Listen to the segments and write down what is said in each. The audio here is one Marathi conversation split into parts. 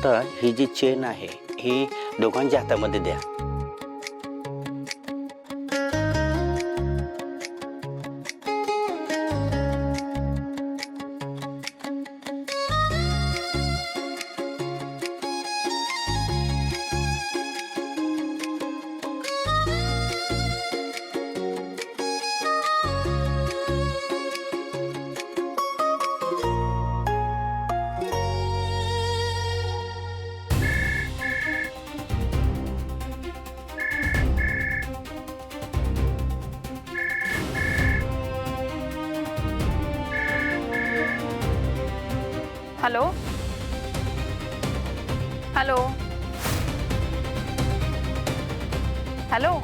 आता ही जी चेन आहे ही दोघांच्या हातामध्ये द्या. Hello hello hello.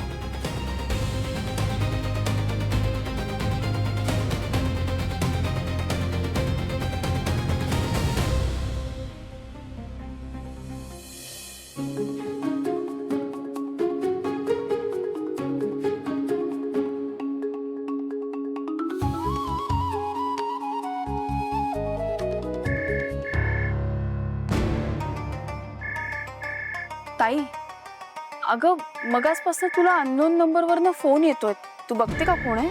ताई, अगं मगासपासून तुला अननोन नंबरवरनं फोन येतोय. तू बघते का कोण आहे?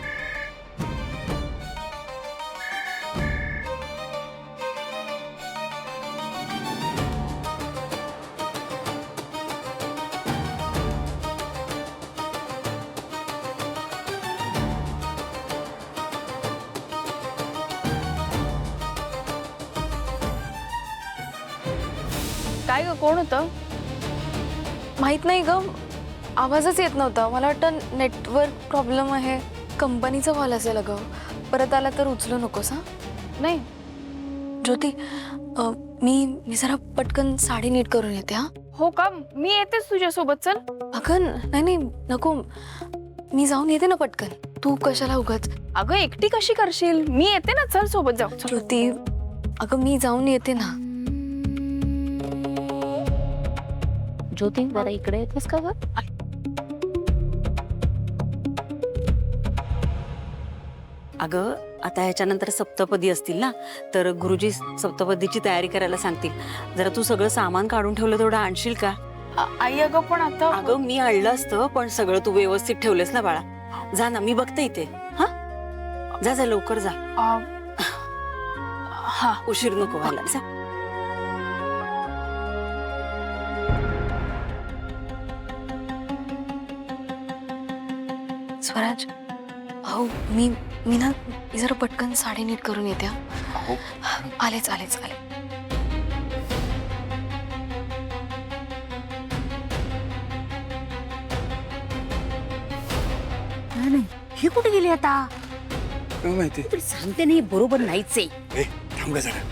काय ग, कोण होतं? माहित नाही ग, आवाजच येत नव्हता. मला वाटतं नेटवर्क प्रॉब्लेम आहे. कंपनीचा कॉल असेल अगं. परत आला तर उचलू नकोस हा. नाही ज्योती, मी जरा पटकन साडी नीट करून येते हा. हो का, मी येतेच तुझ्यासोबत. चल. अगं नाही नको, मी जाऊन येते ना पटकन. तू कशाला उगाच. अगं एकटी कशी करशील, मी येते ना. चल सोबत जाऊ. चल. ज्योती अगं मी जाऊन येते ना. ज्योती जरा इकडे येतेस का ग? अगं आता ह्याच्यानंतर सप्तपदी असतील ना, तर गुरुजी सप्तपदीची तयारी करायला सांगतील. जरा तू सगळं सामान काढून ठेवलं तेवढं आणशील का? आई अगं पण आता. अगं मी आणलं असतं, पण सगळं तू व्यवस्थित ठेवलेस ना बाळा. जा ना, मी बघते इथे. हा जा जा, लवकर जा. हा, उशीर नको व्हायला. जा. स्वराज, हो मी ना जरा पटकन साडी नीट करून येते हा. आलेच. नाही, ही कुठे गेली आता? काय माहिती? तरी सांगते नाही, बरोबर नाहीच आहे. ए थांब ग जरा.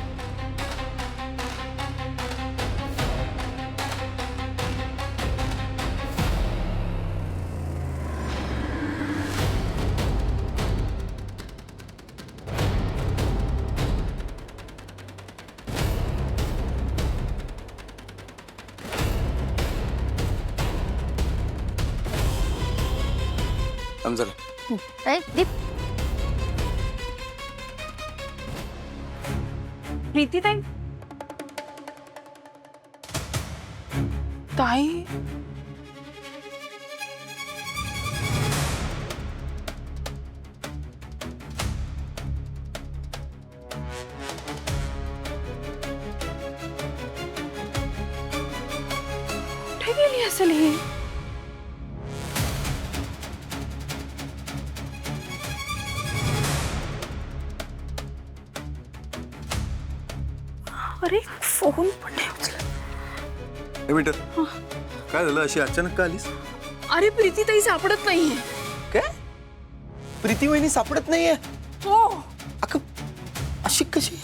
थांब जरा. ए, दीप, प्रीती ताई. ताई कुठे गेली असेल ही? अरे फोन पण नाही उचलत. ए मीटर, काय झालं? अशी अचानक का आलीस? अरे प्रीती ताई सापडत नाहीये. काय? प्रीती वहिनी सापडत नाहीये? हो. अगं अशी कशी?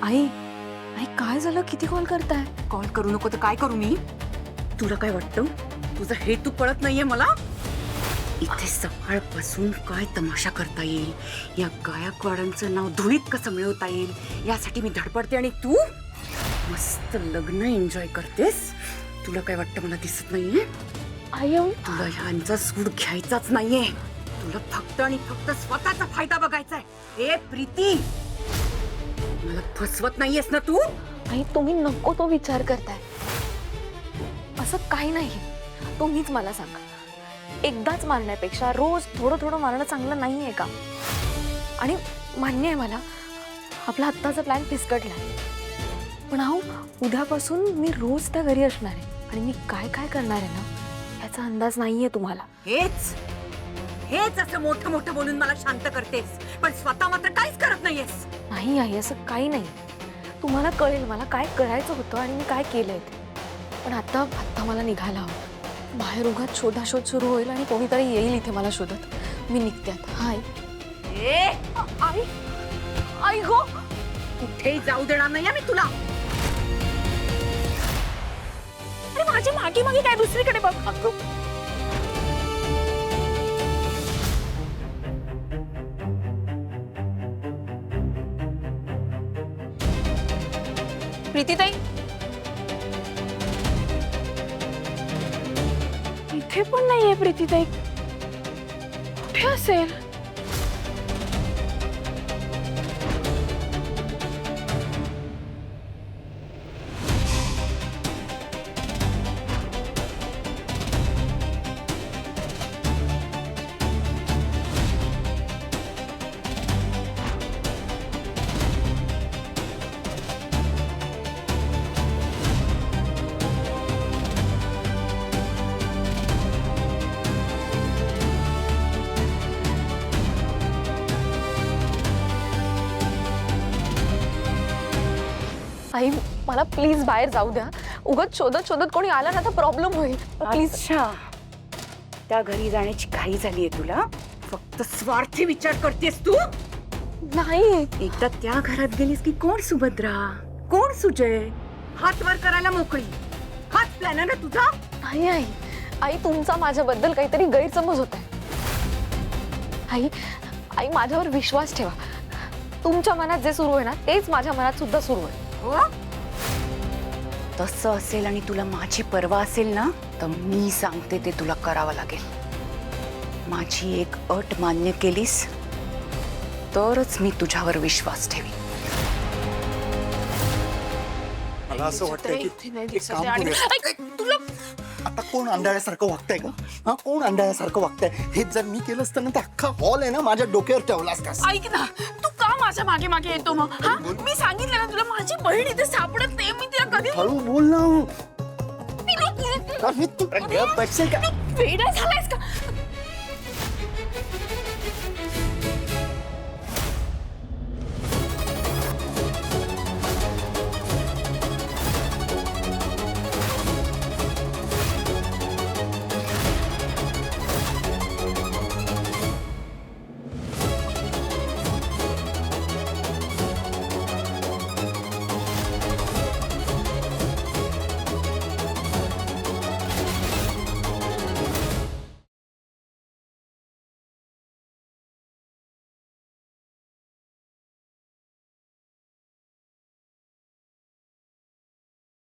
आई काय झालं? किती कॉल करताय? कॉल करू नको तर काय करू मी? तुला काय वाटतं? तुझा हेतू कळत नाहीये मला? इथे सकाळपासून काय तमाशा करता येईल, या गायकवाडांचं नाव धुळीत कसं मिळवता येईल यासाठी मी धडपडते, आणि तू मस्त लग्न एन्जॉय करतेस. तुला काय वाटतं मला दिसत नाहीये? आई तुला ह्यांचा सूड घ्यायचाच नाहीये. तुला फक्त आणि फक्त स्वतःचा फायदा बघायचा आहे. ए प्रीती, मला फसवत नाहीयेस ना तू? आई तुम्ही नको तो विचार करताय. असं काही नाही. तुम्हीच मला सांगा, एकदाच मारण्यापेक्षा रोज थोडं थोडं मारणं चांगलं नाही आहे का? आणि मान्य आहे मला, आपला आत्ताचा प्लॅन फिसकटलाय, पण अहो उद्यापासून मी रोज त्या घरी असणार आहे आणि मी काय काय करणार आहे ना याचा अंदाज नाहीये तुम्हाला. हेच हेच असं मोठं मोठं बोलून मला शांत करतेस, पण स्वतः मात्र काहीच करत नाहीयेस. नाही आई, असं काही नाही. तुम्हाला कळेल मला काय करायचं होतं आणि मी काय केलंय ते. पण आता आत्ता मला निघायला हवं. बाहेर उगाच शोधाशोध सुरू होईल आणि कोणीतरी येईल इथे मला शोधत. मी निघते आता. हाय ए आई, आई गो, कुठेही जाऊ देणार नाहीये मी तुला. अरे माझ्या मागे मागे काय दुसरीकडे बघ. प्रीतीताई, इथे पण नाहीये प्रीतीताई. कुठे असेल? आई मला प्लीज बाहेर जाऊ द्या. उगाच शोधत शोधत कोणी आला ना तर प्रॉब्लेम होईल. प्लीज. अच्छा, त्या घरी जाण्याची घाई झालीये तुला? फक्त स्वार्थी विचार करतेस तू. नाही एकदा त्या घरात गेलीस की कोण सुभद्रा, कोण सुजय, हात वर करायला मोकळी. हाच प्लॅन आहे ना तुझा? नाही आई, आई तुमचा माझ्याबद्दल काहीतरी गैरसमज होत आहे. आई आई माझ्यावर विश्वास ठेवा. तुमच्या मनात जे सुरू आहे ना तेच माझ्या मनात सुद्धा सुरू आहे. हो, तसं असेल आणि तुला माझी पर्वा असेल ना तर मी सांगते ते तुला करावं लागेल. माझी एक अट मान्य केलीस तरच मी तुझ्यावर विश्वास ठेवी. मला असं वाटतंय की एक काम करूया. आता कोण अंधाळ्यासारखं वागतंय का? हा, कोण अंधाळ्यासारखं वागतंय? हे जर मी केलं असतं ना तर अख्खा हॉल आहे ना माझ्या डोक्यावर ठेवला असता. ऐक ना, तू का माझ्या मागे मागे येतो मग? हा, मी सांगितलं ना तुला, माझी बहीण इथे सापडत नाही. मी तिला कधी हळू बोल ना. अरे तू बसशील का? वेडा झालायस का?